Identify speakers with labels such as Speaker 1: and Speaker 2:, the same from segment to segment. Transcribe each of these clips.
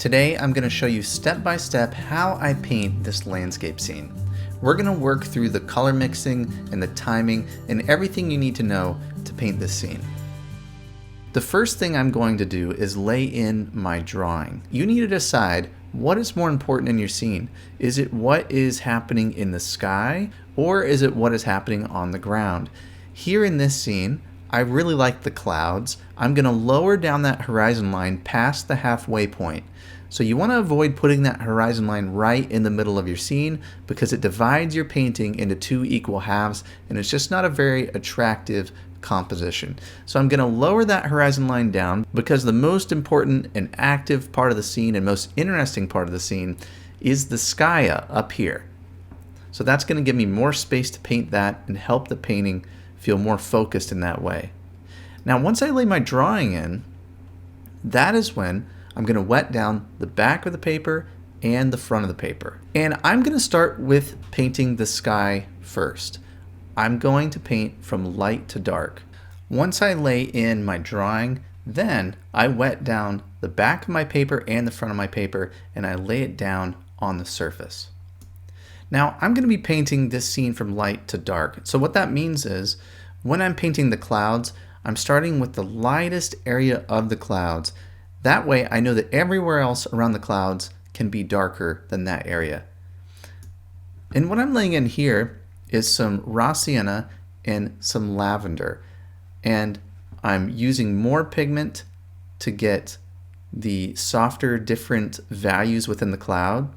Speaker 1: Today I'm going to show you step by step how I paint this landscape scene. We're going to work through the color mixing and the timing and everything you need to know to paint this scene. The first thing I'm going to do is lay in my drawing. You need to decide what is more important in your scene. Is it what is happening in the sky, or is it what is happening on the ground? Here in this scene, I really like the clouds. I'm going to lower down that horizon line past the halfway point. So you want to avoid putting that horizon line right in the middle of your scene because it divides your painting into two equal halves and it's just not a very attractive composition. So I'm going to lower that horizon line down because the most important and active part of the scene and most interesting part of the scene is the sky up here. So that's going to give me more space to paint that and help the painting feel more focused in that way. Now once I lay my drawing in, that is when I'm going to wet down the back of the paper and the front of the paper. And I'm going to start with painting the sky first. I'm going to paint from light to dark. Once I lay in my drawing, then I wet down the back of my paper and the front of my paper and I lay it down on the surface. Now I'm going to be painting this scene from light to dark. So what that means is when I'm painting the clouds, I'm starting with the lightest area of the clouds. That way I know that everywhere else around the clouds can be darker than that area. And what I'm laying in here is some raw sienna and some lavender. And I'm using more pigment to get the softer, different values within the cloud.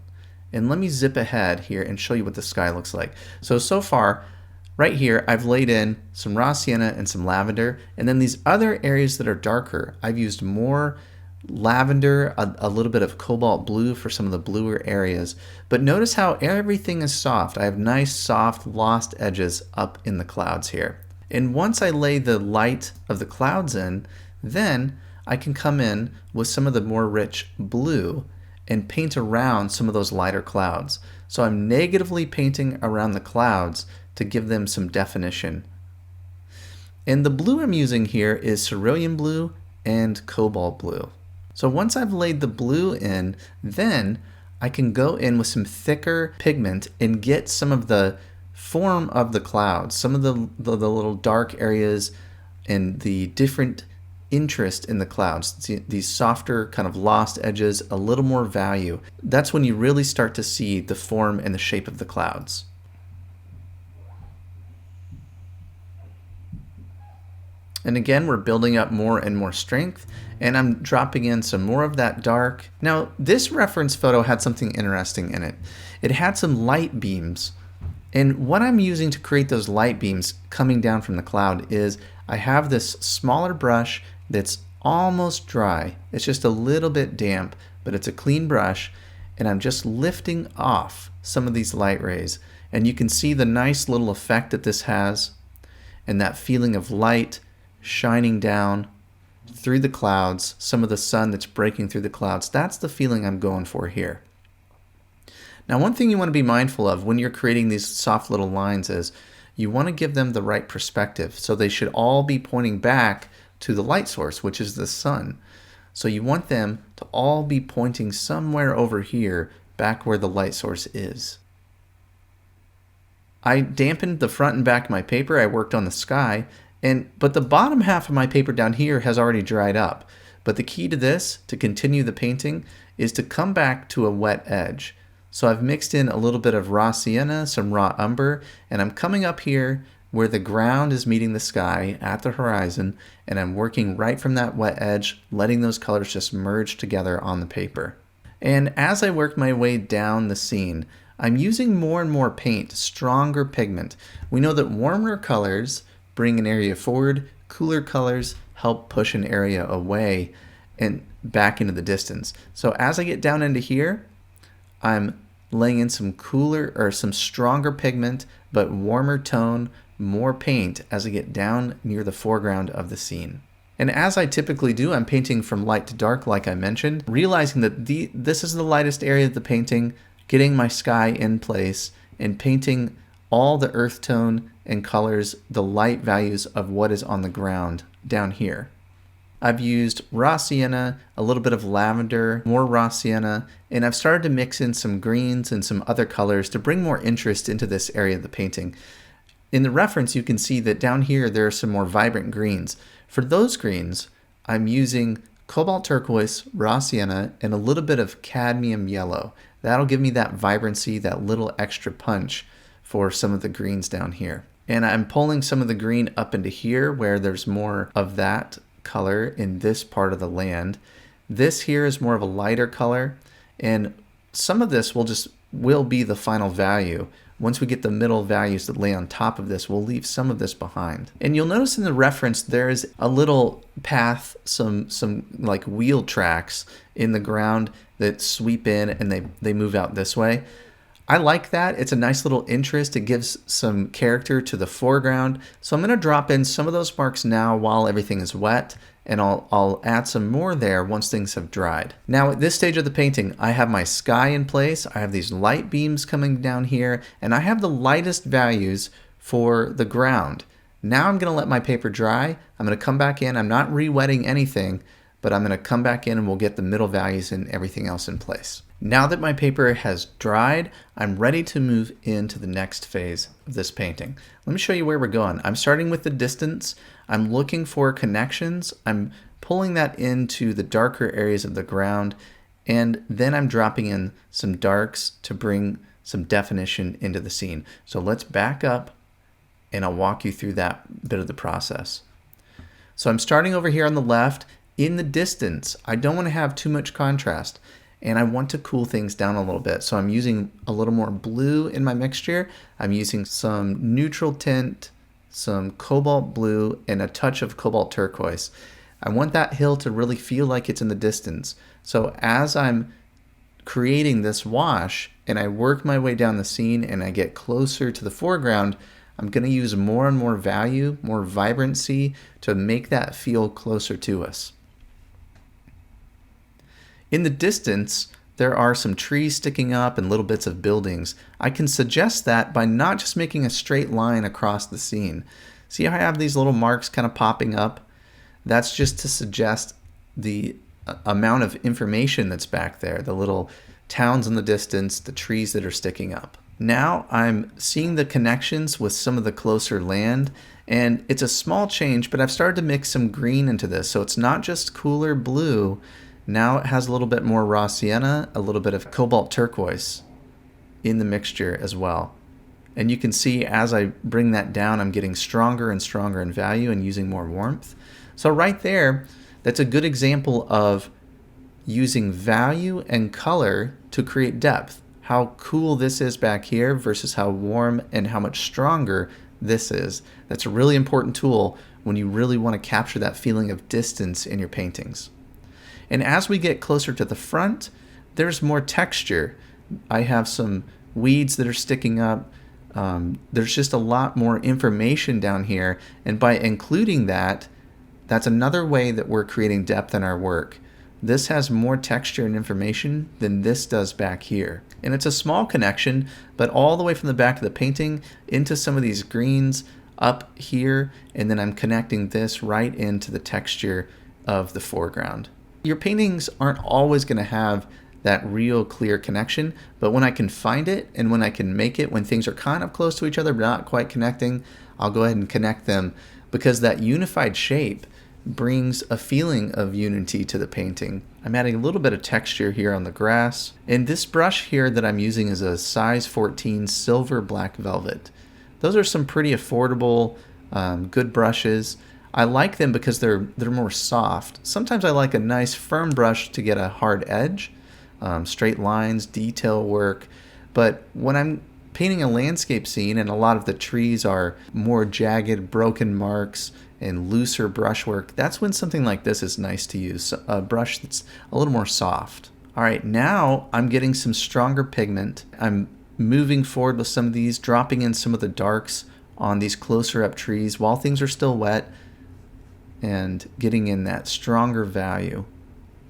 Speaker 1: And let me zip ahead here and show you what the sky looks like. So far, right here, I've laid in some raw sienna and some lavender. And then these other areas that are darker, I've used more lavender, a little bit of cobalt blue for some of the bluer areas. But notice how everything is soft. I have nice, soft, lost edges up in the clouds here. And once I lay the light of the clouds in, then I can come in with some of the more rich blue and paint around some of those lighter clouds. So I'm negatively painting around the clouds to give them some definition. And the blue I'm using here is Cerulean Blue and Cobalt Blue. So once I've laid the blue in, then I can go in with some thicker pigment and get some of the form of the clouds, some of the little dark areas and the different interest in the clouds, these softer kind of lost edges, a little more value. That's when you really start to see the form and the shape of the clouds. And again, we're building up more and more strength, and I'm dropping in some more of that dark. Now, this reference photo had something interesting in it. It had some light beams, and what I'm using to create those light beams coming down from the cloud is I have this smaller brush that's almost dry. It's just a little bit damp, but it's a clean brush, and I'm just lifting off some of these light rays. And you can see the nice little effect that this has, and that feeling of light shining down through the clouds, some of the sun that's breaking through the clouds. That's the feeling I'm going for here. Now, one thing you want to be mindful of when you're creating these soft little lines is you want to give them the right perspective. So they should all be pointing back to the light source, which is the sun. So you want them to all be pointing somewhere over here, back where the light source is. I dampened the front and back of my paper. I worked on the sky. But the bottom half of my paper down here has already dried up. But the key to this, to continue the painting, is to come back to a wet edge. So I've mixed in a little bit of raw sienna, some raw umber, and I'm coming up here where the ground is meeting the sky at the horizon, and I'm working right from that wet edge, letting those colors just merge together on the paper. And as I work my way down the scene, I'm using more and more paint, stronger pigment. We know that warmer colors bring an area forward, cooler colors help push an area away and back into the distance. So as I get down into here, I'm laying in some cooler or some stronger pigment, but warmer tone, more paint as I get down near the foreground of the scene. And as I typically do, I'm painting from light to dark, like I mentioned, realizing that this is the lightest area of the painting, getting my sky in place and painting all the earth tone and colors, the light values of what is on the ground down here. I've used raw sienna, a little bit of lavender, more raw sienna, and I've started to mix in some greens and some other colors to bring more interest into this area of the painting. In the reference, you can see that down here there are some more vibrant greens. For those greens, I'm using Cobalt Turquoise, raw sienna, and a little bit of cadmium yellow. That'll give me that vibrancy, that little extra punch for some of the greens down here. And I'm pulling some of the green up into here where there's more of that color in this part of the land. This here is more of a lighter color, and some of this will be the final value. Once we get the middle values that lay on top of this, we'll leave some of this behind. And you'll notice in the reference there's a little path, some like wheel tracks in the ground that sweep in and they move out this way. I like that. It's a nice little interest. It gives some character to the foreground. So I'm going to drop in some of those marks now while everything is wet, and I'll add some more there once things have dried. Now at this stage of the painting, I have my sky in place. I have these light beams coming down here, and I have the lightest values for the ground. Now I'm going to let my paper dry. I'm going to come back in. I'm not re-wetting anything, but I'm going to come back in and we'll get the middle values and everything else in place. Now that my paper has dried, I'm ready to move into the next phase of this painting. Let me show you where we're going. I'm starting with the distance. I'm looking for connections. I'm pulling that into the darker areas of the ground, and then I'm dropping in some darks to bring some definition into the scene. So let's back up and I'll walk you through that bit of the process. So I'm starting over here on the left. In the distance, I don't want to have too much contrast, and I want to cool things down a little bit. So I'm using a little more blue in my mixture. I'm using some neutral tint, some cobalt blue, and a touch of cobalt turquoise. I want that hill to really feel like it's in the distance. So as I'm creating this wash and I work my way down the scene and I get closer to the foreground, I'm going to use more and more value, more vibrancy to make that feel closer to us. In the distance, there are some trees sticking up and little bits of buildings. I can suggest that by not just making a straight line across the scene. See how I have these little marks kind of popping up? That's just to suggest the amount of information that's back there, the little towns in the distance, the trees that are sticking up. Now I'm seeing the connections with some of the closer land, and it's a small change, but I've started to mix some green into this. So it's not just cooler blue. Now it has a little bit more raw sienna, a little bit of cobalt turquoise in the mixture as well. And you can see as I bring that down, I'm getting stronger and stronger in value and using more warmth. So right there, that's a good example of using value and color to create depth. How cool this is back here versus how warm and how much stronger this is. That's a really important tool when you really want to capture that feeling of distance in your paintings. And as we get closer to the front, there's more texture. I have some weeds that are sticking up. There's just a lot more information down here. And by including that, that's another way that we're creating depth in our work. This has more texture and information than this does back here. And it's a small connection, but all the way from the back of the painting into some of these greens up here, and then I'm connecting this right into the texture of the foreground. Your paintings aren't always going to have that real clear connection, but when I can find it and when I can make it when things are kind of close to each other but not quite connecting, I'll go ahead and connect them, because that unified shape brings a feeling of unity to the painting. I'm adding a little bit of texture here on the grass, and this brush here that I'm using is a size 14 silver black velvet. Those are some pretty affordable, good brushes. I like them because they're more soft. Sometimes I like a nice firm brush to get a hard edge, straight lines, detail work. But when I'm painting a landscape scene and a lot of the trees are more jagged, broken marks and looser brushwork, that's when something like this is nice to use, a brush that's a little more soft. All right, now I'm getting some stronger pigment. I'm moving forward with some of these, dropping in some of the darks on these closer up trees while things are still wet, and getting in that stronger value.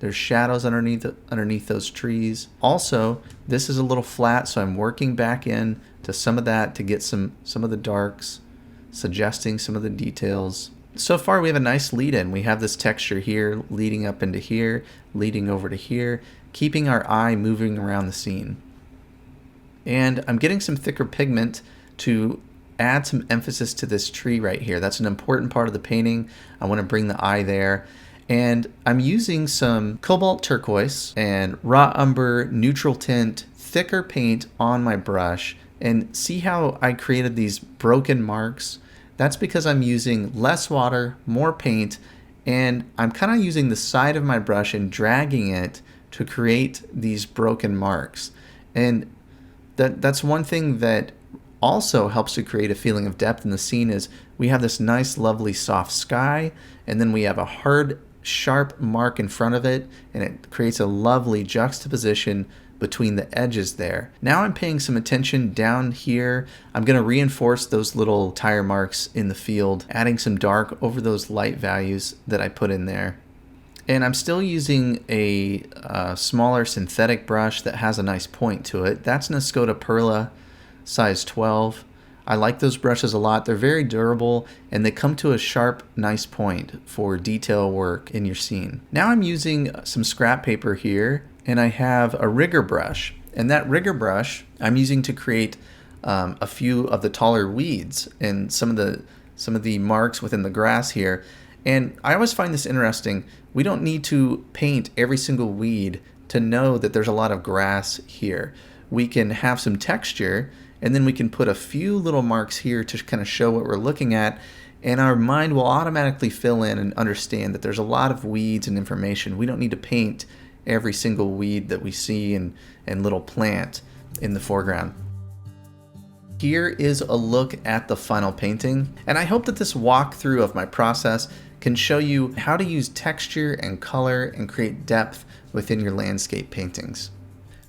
Speaker 1: There's shadows underneath those trees. Also, this is a little flat, so I'm working back in to some of that to get some of the darks, suggesting some of the details. So far we have a nice lead in. We have this texture here, leading up into here, leading over to here, keeping our eye moving around the scene. And I'm getting some thicker pigment to add some emphasis to this tree right here. That's an important part of the painting. I want to bring the eye there. And I'm using some Cobalt Turquoise and Raw Umber neutral tint thicker paint on my brush. And see how I created these broken marks? That's because I'm using less water, more paint, and I'm kind of using the side of my brush and dragging it to create these broken marks. And that's one thing that also helps to create a feeling of depth in the scene is we have this nice, lovely, soft sky, and then we have a hard, sharp mark in front of it, and it creates a lovely juxtaposition between the edges there. Now I'm paying some attention down here. I'm going to reinforce those little tire marks in the field, adding some dark over those light values that I put in there. And I'm still using a smaller synthetic brush that has a nice point to it. That's an Escoda Perla size 12. I like those brushes a lot. They're very durable and they come to a sharp, nice point for detail work in your scene. Now I'm using some scrap paper here, and I have a rigger brush. And that rigger brush I'm using to create a few of the taller weeds and some of the marks within the grass here. And I always find this interesting. We don't need to paint every single weed to know that there's a lot of grass here. We can have some texture, and then we can put a few little marks here to kind of show what we're looking at, and our mind will automatically fill in and understand that there's a lot of weeds and information. We don't need to paint every single weed that we see and little plant in the foreground. Here is a look at the final painting, and I hope that this walkthrough of my process can show you how to use texture and color and create depth within your landscape paintings.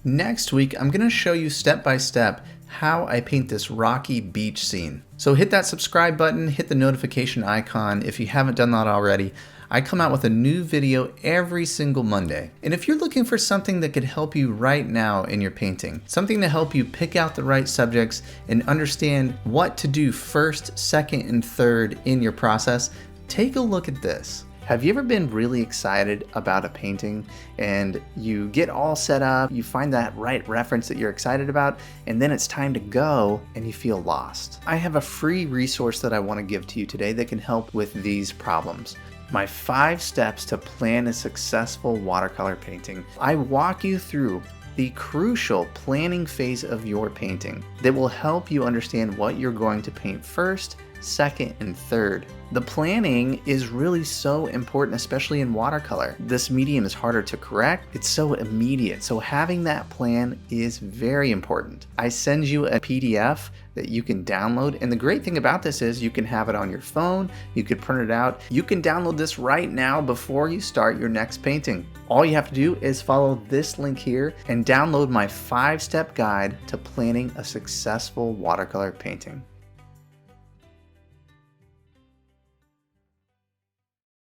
Speaker 1: Next week, I'm going to show you step by step how I paint this rocky beach scene. So hit that subscribe button, hit the notification icon if you haven't done that already. I come out with a new video every single Monday. And if you're looking for something that could help you right now in your painting, something to help you pick out the right subjects and understand what to do first, second, and third in your process, take a look at this. Have you ever been really excited about a painting and you get all set up, you find that right reference that you're excited about, and then it's time to go and you feel lost? I have a free resource that I want to give to you today that can help with these problems. My 5 steps to plan a successful watercolor painting. I walk you through the crucial planning phase of your painting that will help you understand what you're going to paint first, second, and third. The planning is really so important, especially in watercolor. This medium is harder to correct. It's so immediate. So having that plan is very important. I send you a PDF that you can download. And the great thing about this is you can have it on your phone. You could print it out. You can download this right now before you start your next painting. All you have to do is follow this link here and download my 5-step guide to planning a successful watercolor painting.